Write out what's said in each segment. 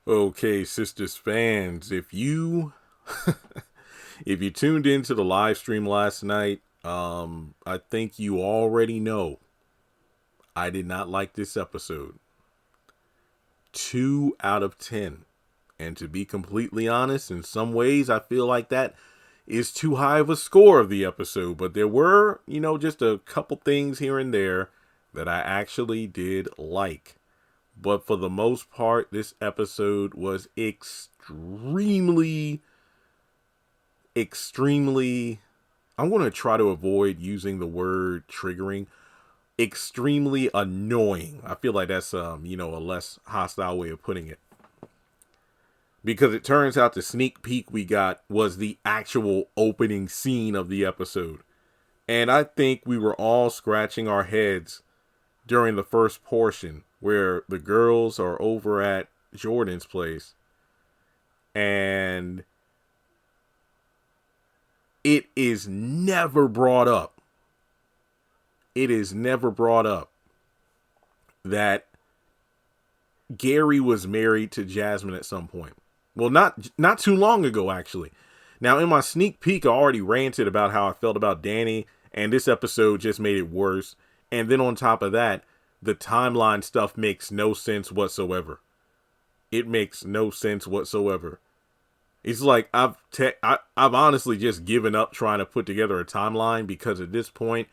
Okay, Sistas fans, if you if you tuned into the live stream last night, I think you already know I did not like this episode. 2 out of 10. And to be completely honest, in some ways I feel like that is too high of a score of the episode, but there were, just a couple things here and there that I actually did like. But for the most part, this episode was extremely, I'm going to try to avoid using the word triggering, extremely annoying. I feel like that's, a less hostile way of putting it. Because it turns out the sneak peek we got was the actual opening scene of the episode. And I think we were all scratching our heads during the first portion where the girls are over at Jordan's place and it is never brought up. It is never brought up that Gary was married to Jasmine at some point. Well, not too long ago, actually. Now, in my sneak peek, I already ranted about how I felt about Danny, and this episode just made it worse. And then on top of that, the timeline stuff makes no sense whatsoever. It makes no sense whatsoever. It's like I've honestly just given up trying to put together a timeline, because at this point,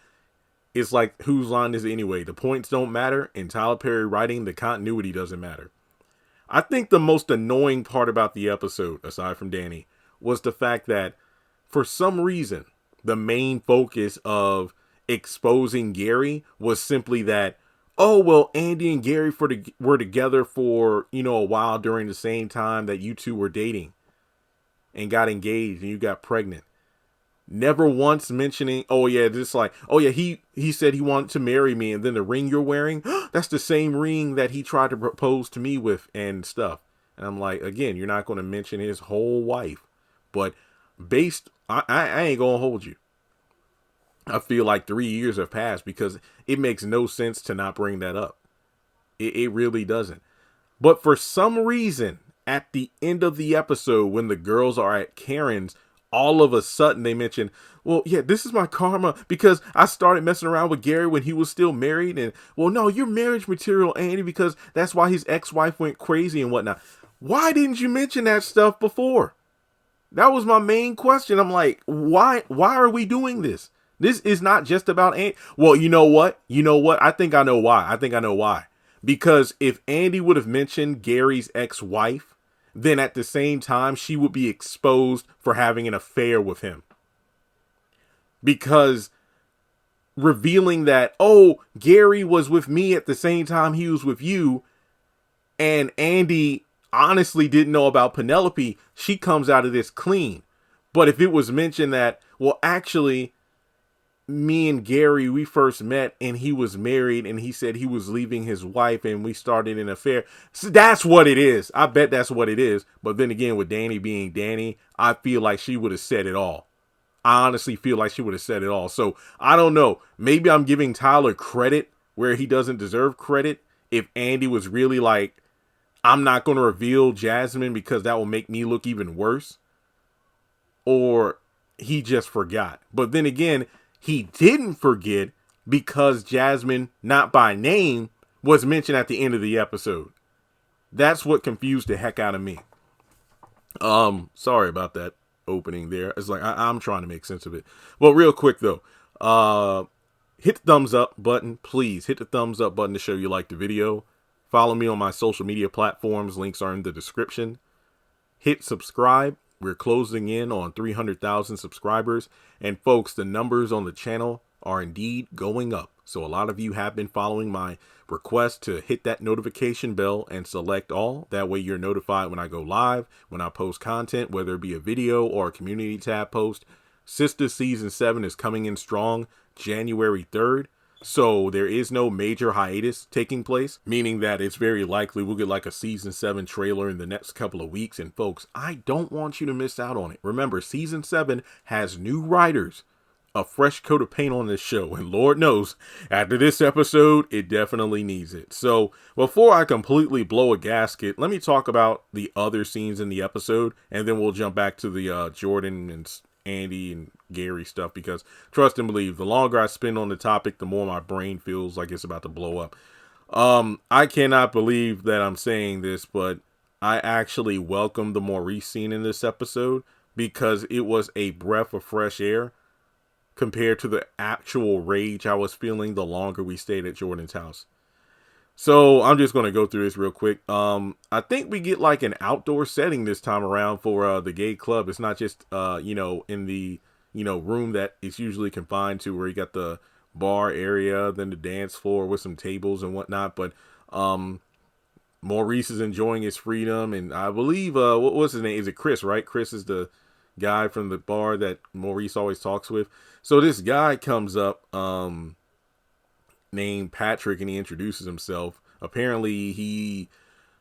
it's like, whose line is it anyway? The points don't matter. In Tyler Perry writing, the continuity doesn't matter. I think the most annoying part about the episode, aside from Danny, was the fact that for some reason, the main focus of exposing Gary was simply that, oh, well, Andy and Gary were together for, a while during the same time that you two were dating and got engaged and you got pregnant. Never once mentioning, oh yeah, just like, oh yeah, he said he wanted to marry me, and then the ring you're wearing, that's the same ring that he tried to propose to me with and stuff. And I'm like, again, you're not going to mention his whole wife. But I ain't going to hold you. I feel like 3 years have passed because it makes no sense to not bring that up. It really doesn't. But for some reason, at the end of the episode, when the girls are at Karen's, all of a sudden they mention, well, yeah, this is my karma because I started messing around with Gary when he was still married. And, well, no, you're marriage material, Andy, because that's why his ex-wife went crazy and whatnot. Why didn't you mention that stuff before? That was my main question. I'm like, why are we doing this? This is not just about Andy. Well, you know what? I think I know why. Because if Andy would have mentioned Gary's ex-wife, then at the same time, she would be exposed for having an affair with him. Because revealing that, oh, Gary was with me at the same time he was with you, and Andy honestly didn't know about Penelope, she comes out of this clean. But if it was mentioned that, well, actually, me and Gary, we first met and he was married and he said he was leaving his wife and we started an affair. So that's what it is. I bet that's what it is. But then again, with Danny being Danny, I feel like she would have said it all. I honestly feel like she would have said it all. So I don't know. Maybe I'm giving Tyler credit where he doesn't deserve credit. If Andy was really like, I'm not going to reveal Jasmine because that will make me look even worse. Or he just forgot. But then again, he didn't forget because Jasmine, not by name, was mentioned at the end of the episode. That's what confused the heck out of me. Sorry about that opening there. It's like I'm trying to make sense of it. Well, real quick though, hit the thumbs up button. Please hit the thumbs up button to show you like the video. Follow me on my social media platforms. Links are in the description. Hit subscribe. We're closing in on 300,000 subscribers. And folks, the numbers on the channel are indeed going up. So a lot of you have been following my request to hit that notification bell and select all. That way you're notified when I go live, when I post content, whether it be a video or a community tab post. Sistas Season 7 is coming in strong January 3rd. So there is no major hiatus taking place, meaning that it's very likely we'll get like a Season 7 trailer in the next couple of weeks. And folks, I don't want you to miss out on it. Remember, Season 7 has new writers. a fresh coat of paint on this show. And Lord knows, after this episode, it definitely needs it. So before I completely blow a gasket, let me talk about the other scenes in the episode. And then we'll jump back to the Jordan and Andy and Gary stuff. Because trust and believe, the longer I spend on the topic, the more my brain feels like it's about to blow up. I cannot believe that I'm saying this, but I actually welcome the Maurice scene in this episode because it was a breath of fresh air compared to the actual rage I was feeling the longer we stayed at Jordan's house. So I'm just going to go through this real quick. I think we get like an outdoor setting this time around for the gay club. It's not just, in the, room that it's usually confined to, where you got the bar area, then the dance floor with some tables and whatnot. But Maurice is enjoying his freedom. And I believe, what was his name? Is it Chris, right? Chris is the guy from the bar that Maurice always talks with. So this guy comes up, named Patrick, and he introduces himself. Apparently he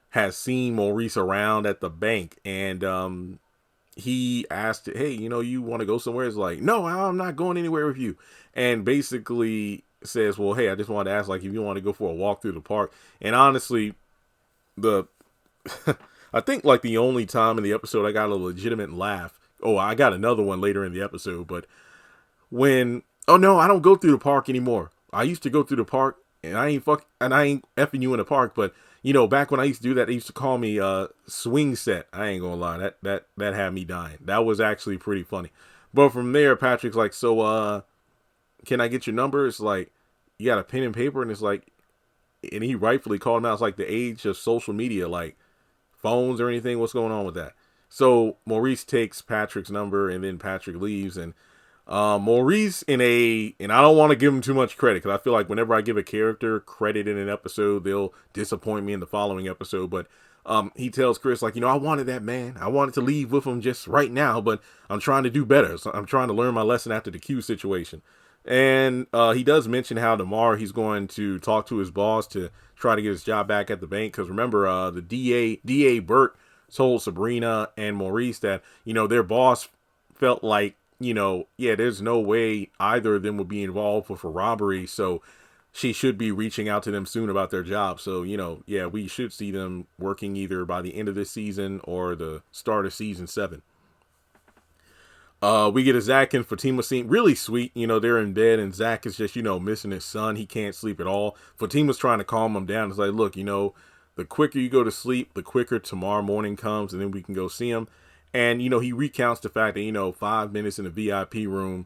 has seen Maurice around at the bank, and he asked, hey, you want to go somewhere? It's like, no, I'm not going anywhere with you. And basically says, well, hey, I just wanted to ask, like, if you want to go for a walk through the park. And honestly, I think like the only time in the episode I got a legitimate laugh. Oh, I got another one later in the episode, but oh no, I don't go through the park anymore. I used to go through the park, and I ain't effing you in the park. But back when I used to do that, they used to call me swing set. I ain't gonna lie, that had me dying. That was actually pretty funny. But from there, Patrick's like, so can I get your number? It's like, you got a pen and paper, and it's like, and he rightfully called him out. It's like the age of social media, like phones or anything. What's going on with that? So Maurice takes Patrick's number, and then Patrick leaves, and Maurice and I don't want to give him too much credit, because I feel like whenever I give a character credit in an episode, they'll disappoint me in the following episode. But he tells Chris, like, I wanted that man. I wanted to leave with him just right now, but I'm trying to do better. So I'm trying to learn my lesson after the Q situation. And he does mention how tomorrow he's going to talk to his boss to try to get his job back at the bank. Because remember, the DA Burke told Sabrina and Maurice that, their boss felt like, there's no way either of them would be involved with a robbery. So she should be reaching out to them soon about their job. So, we should see them working either by the end of this season or the start of season 7. We get a Zach and Fatima scene. Really sweet. They're in bed, and Zach is just, missing his son. He can't sleep at all. Fatima's trying to calm him down. It's like, look, the quicker you go to sleep, the quicker tomorrow morning comes, and then we can go see him. And, he recounts the fact that, 5 minutes in the VIP room,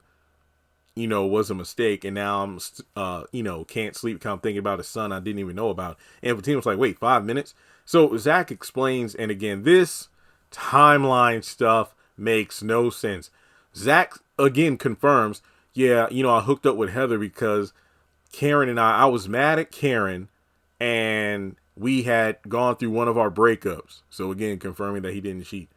was a mistake. And now I'm, can't sleep, kind of thinking about his son I didn't even know about. And Fatima's like, wait, 5 minutes? So Zach explains, and again, this timeline stuff makes no sense. Zach, again, confirms, I hooked up with Heather because Karen and I was mad at Karen, and we had gone through one of our breakups. So again, confirming that he didn't cheat.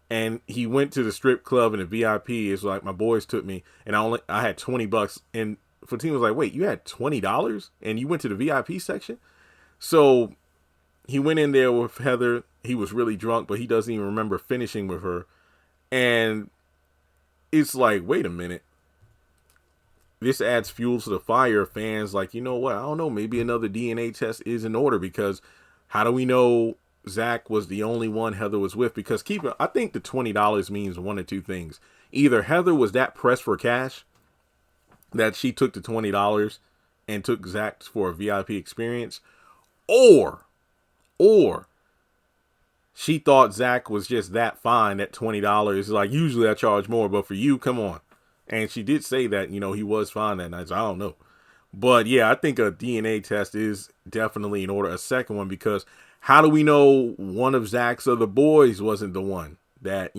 And he went to the strip club, and the VIP is like, my boys took me, and I had $20. And Fatima was like, wait, you had $20 and you went to the VIP section? So he went in there with Heather. He was really drunk, but he doesn't even remember finishing with her. And it's like, wait a minute. This adds fuel to the fire. Fans like, you know what? I don't know. Maybe another DNA test is in order, because how do we know Zach was the only one Heather was with? Because I think the $20 means one of two things. Either Heather was that pressed for cash that she took the $20 and took Zach for a VIP experience, or she thought Zach was just that fine at $20. Like, usually I charge more, but for you, come on. And she did say that, he was fine that night. So I don't know. But yeah, I think a DNA test is definitely in order. A second one, because how do we know one of Zach's other boys wasn't the one that,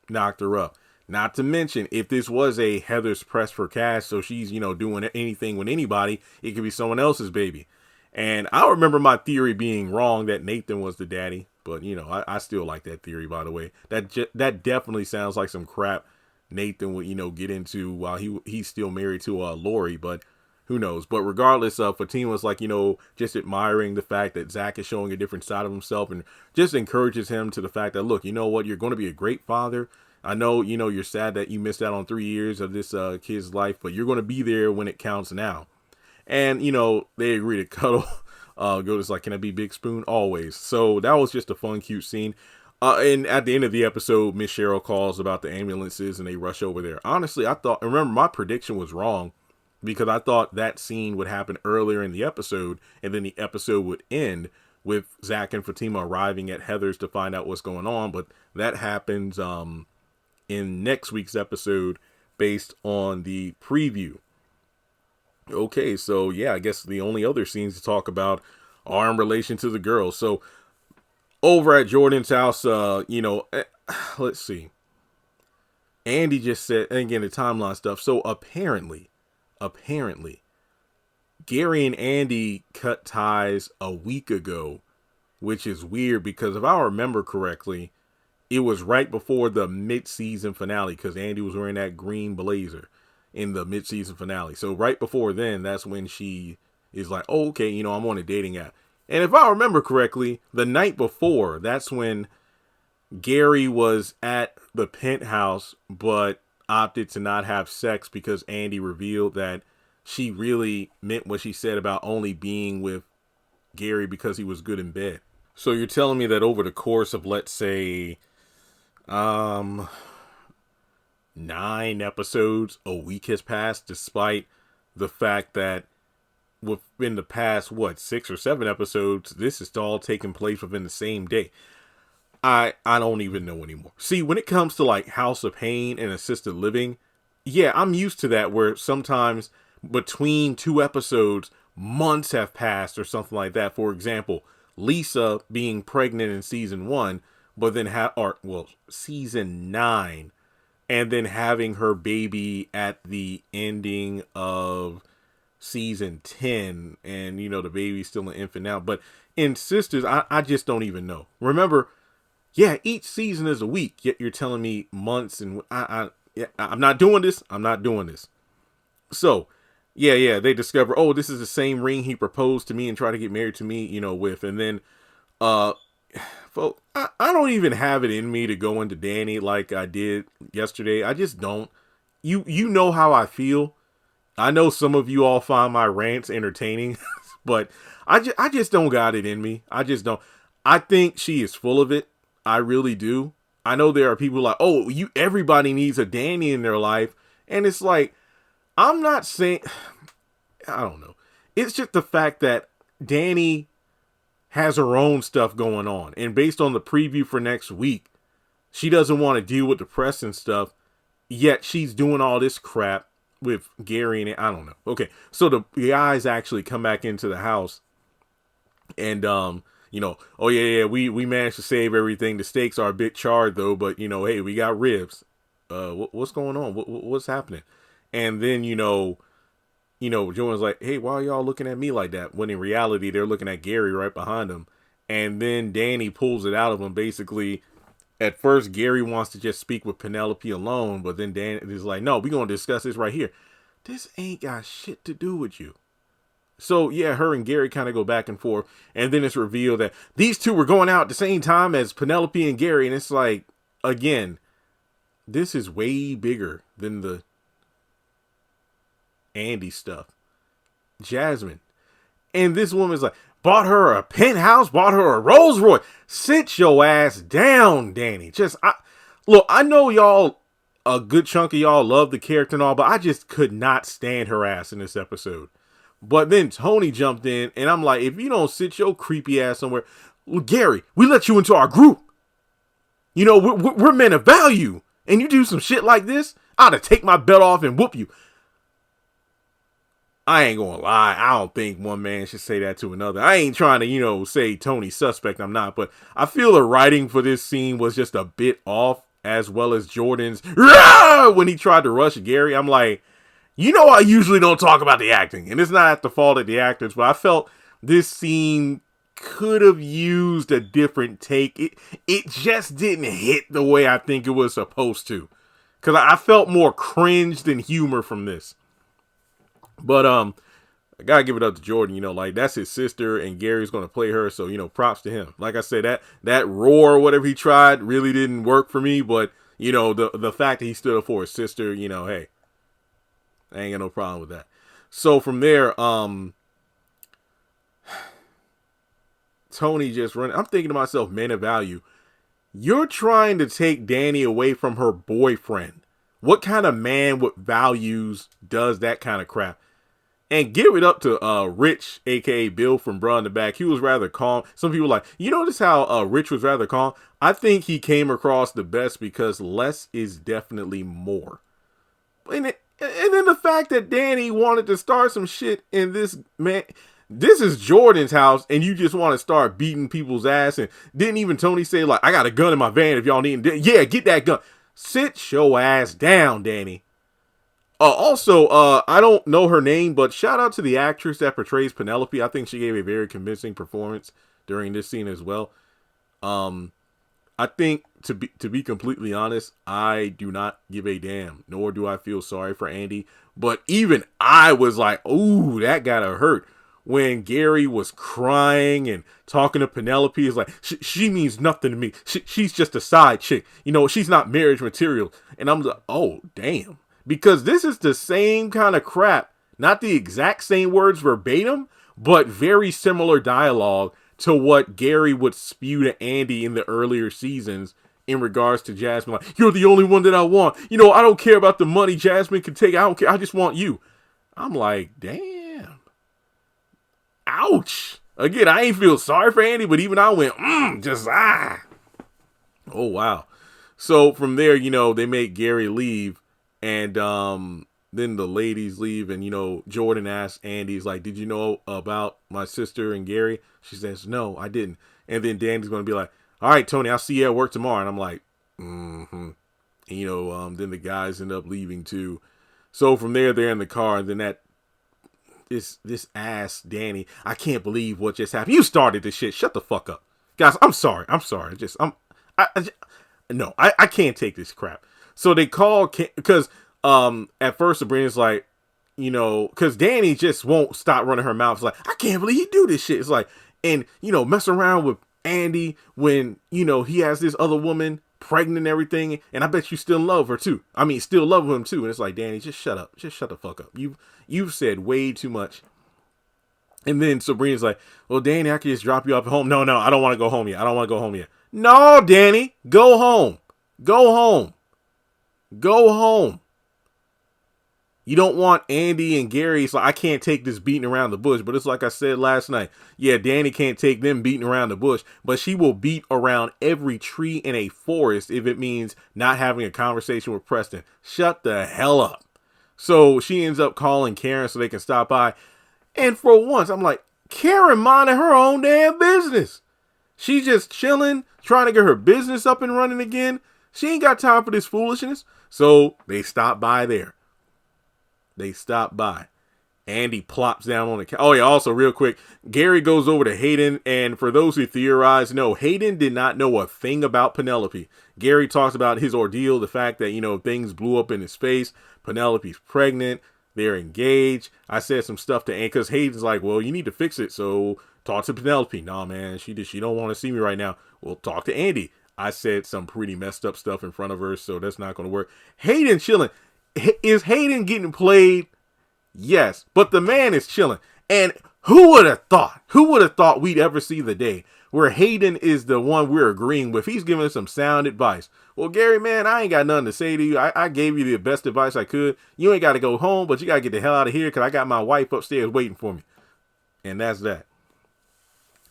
knocked her up? Not to mention, if this was a Heather's press for cash, so she's, doing anything with anybody, it could be someone else's baby. And I remember my theory being wrong that Nathan was the daddy. But, I still like that theory, by the way. That definitely sounds like some crap Nathan would, get into while he's still married to Lori. But who knows? But regardless, Fatima's like, just admiring the fact that Zach is showing a different side of himself, and just encourages him to the fact that, look, you know what? You're going to be a great father. I know, you're sad that you missed out on 3 years of this kid's life, but you're going to be there when it counts now. And, they agree to cuddle. Goda's like, can I be Big Spoon? Always. So that was just a fun, cute scene. And at the end of the episode, Miss Cheryl calls about the ambulances and they rush over there. Honestly, remember my prediction was wrong because I thought that scene would happen earlier in the episode and then the episode would end with Zach and Fatima arriving at Heather's to find out what's going on. But that happens in next week's episode based on the preview. Okay, so yeah, I guess the only other scenes to talk about are in relation to the girls. So over at Jordan's house, let's see. Andy just said, and again, the timeline stuff. So apparently, Gary and Andy cut ties a week ago, which is weird because if I remember correctly, it was right before the mid-season finale because Andy was wearing that green blazer in the mid-season finale. So right before then, that's when she is like, oh, okay, I'm on a dating app. And if I remember correctly, the night before, that's when Gary was at the penthouse, but opted to not have sex because Andy revealed that she really meant what she said about only being with Gary because he was good in bed. So you're telling me that over the course of, let's say, 9 episodes, a week has passed, despite the fact that within the past, 6 or 7 episodes, this is all taking place within the same day. I don't even know anymore. See, when it comes to like House of Pain and assisted living, yeah, I'm used to that where sometimes between 2 episodes, months have passed or something like that. For example, Lisa being pregnant in season 1, but then season 9, and then having her baby at the ending of season 10, and the baby's still an infant now. But in Sistas, I just don't even know. Remember, yeah, each season is a week, yet you're telling me months, and I'm not doing this. I'm not doing this. So, yeah, they discover, oh, this is the same ring he proposed to me and tried to get married to me, with. And then, folks, I don't even have it in me to go into Danny like I did yesterday. I just don't. You know how I feel. I know some of you all find my rants entertaining, but I just don't got it in me. I just don't. I think she is full of it. I really do. I know there are people like, oh, everybody needs a Danny in their life. And it's like, I'm not saying, I don't know. It's just the fact that Danny has her own stuff going on. And based on the preview for next week, she doesn't want to deal with the press and stuff. Yet she's doing all this crap with Gary and I don't know. Okay, so the guys actually come back into the house and, oh yeah, we managed to save everything. The stakes are a bit charred though, but hey, we got ribs. What's going on? What's happening? And then, Jordan's like, hey, why are y'all looking at me like that? When in reality, they're looking at Gary right behind him. And then Danny pulls it out of him. Basically, at first, Gary wants to just speak with Penelope alone. But then Danny is like, no, we're going to discuss this right here. This ain't got shit to do with you. So, yeah, her and Gary kind of go back and forth. And then it's revealed that these two were going out at the same time as Penelope and Gary. And it's like, again, this is way bigger than the Andy stuff. Jasmine. And this woman's like, bought her a penthouse, bought her a Rolls Royce. Sit your ass down, Danny. Look, I know y'all, a good chunk of y'all love the character and all, but I just could not stand her ass in this episode. But then Tony jumped in, and I'm like, if you don't sit your creepy ass somewhere, well, Gary, we let you into our group. We're men of value, and you do some shit like this, I'd have take my belt off and whoop you. I ain't gonna lie, I don't think one man should say that to another. I ain't trying to, say Tony's suspect, I'm not, but I feel the writing for this scene was just a bit off, as well as Jordan's when he tried to rush Gary. I'm like, I usually don't talk about the acting, and it's not at the fault of the actors, but I felt this scene could have used a different take. It just didn't hit the way I think it was supposed to, because I felt more cringe than humor from this. But I gotta give it up to Jordan, like that's his sister and Gary's gonna play her, so props to him. Like I said, that roar or whatever he tried really didn't work for me, but the fact that he stood up for his sister, hey, I ain't got no problem with that. So from there, Tony just running. I'm thinking to myself, man of value, you're trying to take Danny away from her boyfriend. What kind of man with values does that kind of crap? And give it up to Rich, a.k.a. Bill from Bra in the Back. He was rather calm. Some people like, you notice how Rich was rather calm? I think he came across the best because less is definitely more. And then the fact that Danny wanted to start some shit in this, man, this is Jordan's house and you just want to start beating people's ass. And didn't even Tony say, like, I got a gun in my van if y'all need it? Yeah, get that gun. Sit your ass down, Danny. Also, I don't know her name, but shout out to the actress that portrays Penelope. I think she gave a very convincing performance during this scene as well. I think to be completely honest, I do not give a damn, nor do I feel sorry for Andy. But even I was like, ooh, that gotta hurt. When Gary was crying and talking to Penelope, is like, she means nothing to me. She's just a side chick. She's not marriage material. And I'm like, oh, damn. Because this is the same kind of crap, not the exact same words verbatim, but very similar dialogue to what Gary would spew to Andy in the earlier seasons in regards to Jasmine. Like, you're the only one that I want. I don't care about the money Jasmine can take. I don't care. I just want you. I'm like, damn. Ouch. Again, I ain't feel sorry for Andy, but even I went, Oh, wow. So from there, they make Gary leave. And then the ladies leave, and Jordan asks Andy, he's like, did you know about my sister and Gary? She says, no, I didn't. And then Danny's going to be like, all right, Tony, I'll see you at work tomorrow. And I'm like, mm-hmm. And then the guys end up leaving too. So from there, they're in the car, and then this ass Danny, I can't believe what just happened. You started this shit. Shut the fuck up, guys. I'm sorry. I can't take this crap. So they call, because at first Sabrina's like, because Danny just won't stop running her mouth. It's like, I can't believe he do this shit. It's like, and, mess around with Andy when, he has this other woman pregnant and everything. And I bet you still love her too. I mean, still love him too. And it's like, Danny, just shut up. Just shut the fuck up. You've said way too much. And then Sabrina's like, well, Danny, I can just drop you off at home. No, I don't want to go home yet. No, Danny, go home. Go home. You don't want Andy and Gary. It's like, I can't take this beating around the bush. But it's like I said last night. Yeah, Danny can't take them beating around the bush. But she will beat around every tree in a forest if it means not having a conversation with Preston. Shut the hell up. So she ends up calling Karen so they can stop by. And for once, I'm like, Karen minding her own damn business. She's just chilling, trying to get her business up and running again. She ain't got time for this foolishness. So they stop by there. Andy plops down on the couch. Oh yeah, also real quick, Gary goes over to Hayden, and for those who theorize, no, Hayden did not know a thing about Penelope. Gary talks about his ordeal, the fact that, things blew up in his face. Penelope's pregnant. They're engaged. I said some stuff to Andy, because Hayden's like, well, you need to fix it, so talk to Penelope. Nah, man, she don't want to see me right now. Well, talk to Andy. I said some pretty messed up stuff in front of her, so that's not going to work. Hayden chilling. Is Hayden getting played? Yes, but the man is chilling. And who would have thought? We'd ever see the day where Hayden is the one we're agreeing with? He's giving us some sound advice. Well, Gary, man, I ain't got nothing to say to you. I gave you the best advice I could. You ain't got to go home, but you got to get the hell out of here because I got my wife upstairs waiting for me. And that's that.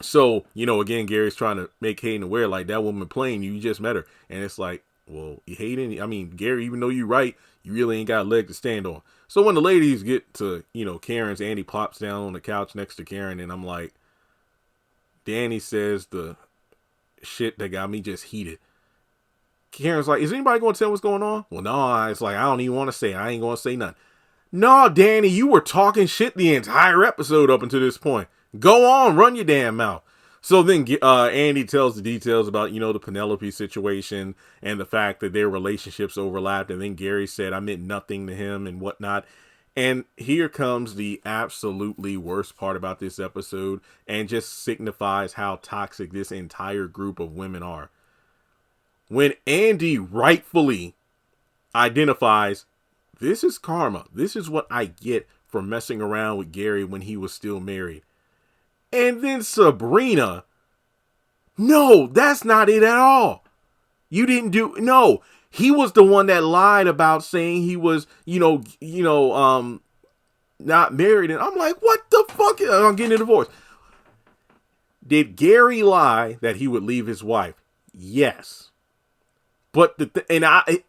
So, again, Gary's trying to make Hayden aware, like, that woman playing you just met her. And it's like, well, Gary, even though you're right, you really ain't got a leg to stand on. So when the ladies get to, Karen's, Andy plops down on the couch next to Karen, and I'm like, Danny says the shit that got me just heated. Karen's like, is anybody going to tell what's going on? Well, no, it's like, I don't even want to say it. I ain't going to say nothing. No, Danny, you were talking shit the entire episode up until this point. Go on, run your damn mouth. So then Andy tells the details about, the Penelope situation and the fact that their relationships overlapped. And then Gary said, I meant nothing to him and whatnot. And here comes the absolutely worst part about this episode and just signifies how toxic this entire group of women are. When Andy rightfully identifies, this is karma. This is what I get for messing around with Gary when he was still married. And then Sabrina, no, that's not it at all. You didn't do, no, he was the one that lied about saying he was, not married. And I'm like, what the fuck? I'm getting a divorce. Did Gary lie that he would leave his wife? Yes. But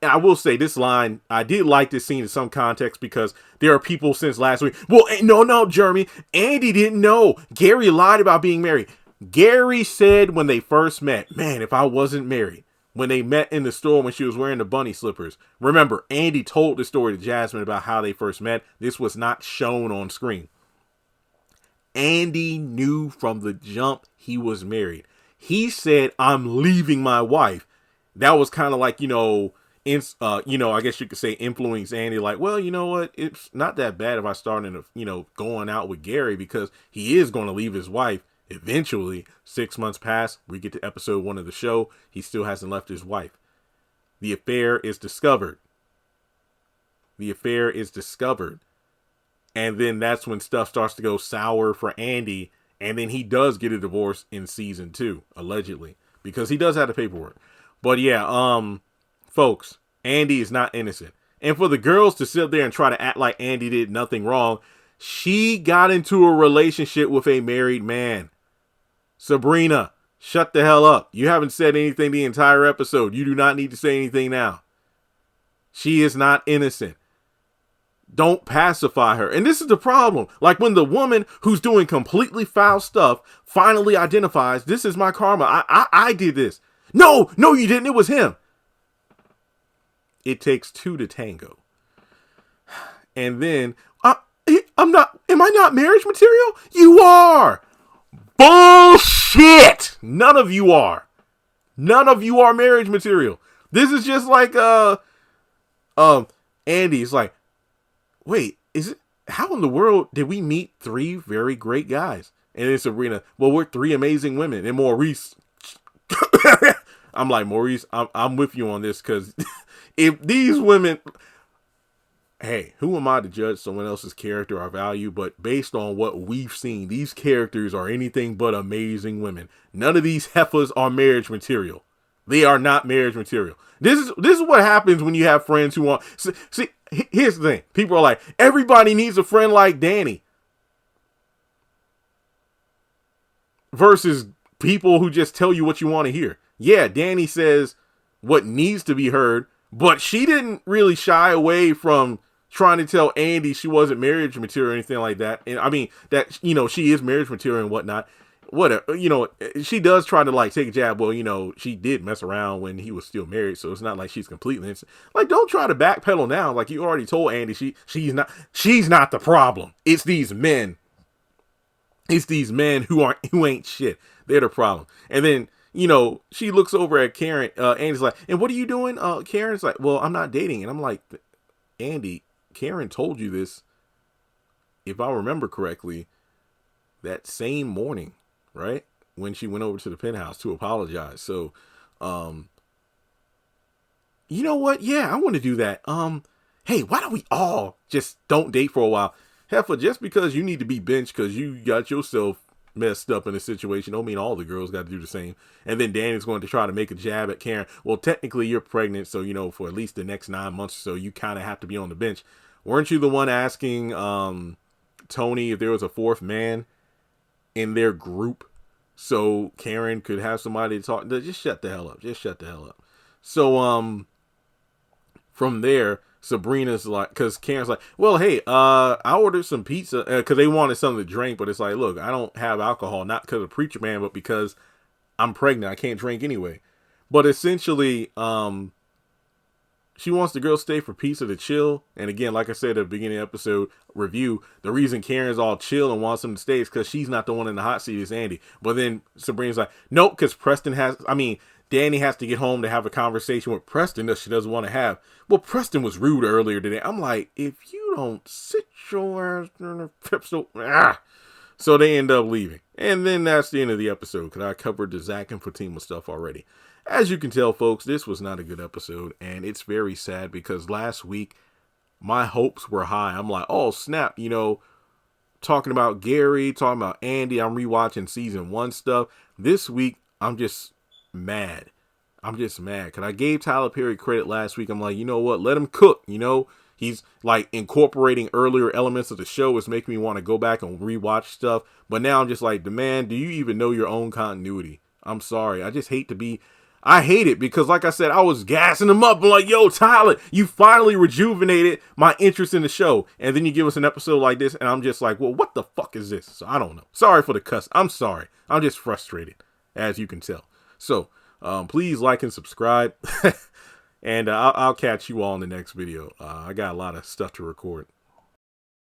I will say this line, I did like this scene in some context because there are people since last week. Well, no, Jeremy, Andy didn't know. Gary lied about being married. Gary said when they first met, man, if I wasn't married, when they met in the store when she was wearing the bunny slippers. Remember, Andy told the story to Jasmine about how they first met. This was not shown on screen. Andy knew from the jump he was married. He said, I'm leaving my wife. That was kind of like, I guess you could say influence Andy. Like, well, you know what? It's not that bad if I start going out with Gary because he is going to leave his wife eventually. 6 months pass. We get to episode 1 of the show. He still hasn't left his wife. The affair is discovered. And then that's when stuff starts to go sour for Andy. And then he does get a divorce in season 2, allegedly, because he does have the paperwork. But yeah, folks, Andy is not innocent. And for the girls to sit there and try to act like Andy did nothing wrong, she got into a relationship with a married man. Sabrina, shut the hell up. You haven't said anything the entire episode. You do not need to say anything now. She is not innocent. Don't pacify her. And this is the problem. Like when the woman who's doing completely foul stuff finally identifies, this is my karma. I did this. No, you didn't. It was him. It takes 2 to tango. And then, am I not marriage material? You are. Bullshit. None of you are. None of you are marriage material. This is just like, Andy's like, wait, how in the world did we meet 3 very great guys? And it's Sabrina, well, we're 3 amazing women. And Maurice, I'm like, Maurice, I'm with you on this because if these women, hey, who am I to judge someone else's character or value? But based on what we've seen, these characters are anything but amazing women. None of these heifers are marriage material. They are not marriage material. This is what happens when you have friends who want. See, here's the thing. People are like, everybody needs a friend like Danny. Versus people who just tell you what you want to hear. Yeah, Danny says what needs to be heard, but she didn't really shy away from trying to tell Andy she wasn't marriage material or anything like that. And I mean, that, she is marriage material and whatnot. Whatever, she does try to like take a jab. Well, she did mess around when he was still married, so it's not like she's completely innocent. Like, don't try to backpedal now. Like, you already told Andy she's not the problem. It's these men. It's these men who ain't shit. They're the problem. And then, she looks over at Karen. Andy's like, and what are you doing? Karen's like, well, I'm not dating. And I'm like, Andy, Karen told you this, if I remember correctly, that same morning. Right? When she went over to the penthouse to apologize. So, you know what? Yeah, I want to do that. Hey, why don't we all just don't date for a while? Heifer, just because you need to be benched because you got yourself messed up in a situation, don't mean all the girls got to do the same. And then Danny's going to try to make a jab at Karen. Well, technically you're pregnant, so, for at least the next 9 months or so, you kind of have to be on the bench. Weren't you the one asking Tony if there was a 4th man in their group so Karen could have somebody to talk? Just shut the hell up. So from there, Sabrina's like, because Karen's like, well, hey, I ordered some pizza because they wanted something to drink, but it's like, look, I don't have alcohol, not because of Preacher Man, but because I'm pregnant. I can't drink anyway. But essentially, she wants the girl to stay for pizza to chill. And again, like I said at the beginning of the episode review, the reason Karen's all chill and wants him to stay is because she's not the one in the hot seat, it's Andy. But then Sabrina's like, nope, because Danny has to get home to have a conversation with Preston that she doesn't want to have. Well, Preston was rude earlier today. I'm like, if you don't sit your ass in the pipsto. So they end up leaving. And then that's the end of the episode because I covered the Zach and Fatima stuff already. as you can tell, folks, this was not a good episode, and it's very sad because last week my hopes were high. I'm like, oh snap, talking about Gary, talking about Andy. I'm rewatching season 1 stuff. This week, I'm just mad. Because I gave Tyler Perry credit last week. I'm like, you know what? Let him cook. He's like incorporating earlier elements of the show. It's making me want to go back and rewatch stuff. But now I'm just like, man, do you even know your own continuity? I'm sorry. I hate it because, like I said, I was gassing him up. I'm like, yo, Tyler, you finally rejuvenated my interest in the show. And then you give us an episode like this, and I'm just like, well, what the fuck is this? So I don't know. Sorry for the cuss. I'm sorry. I'm just frustrated, as you can tell. So please like and subscribe. And I'll catch you all in the next video. I got a lot of stuff to record.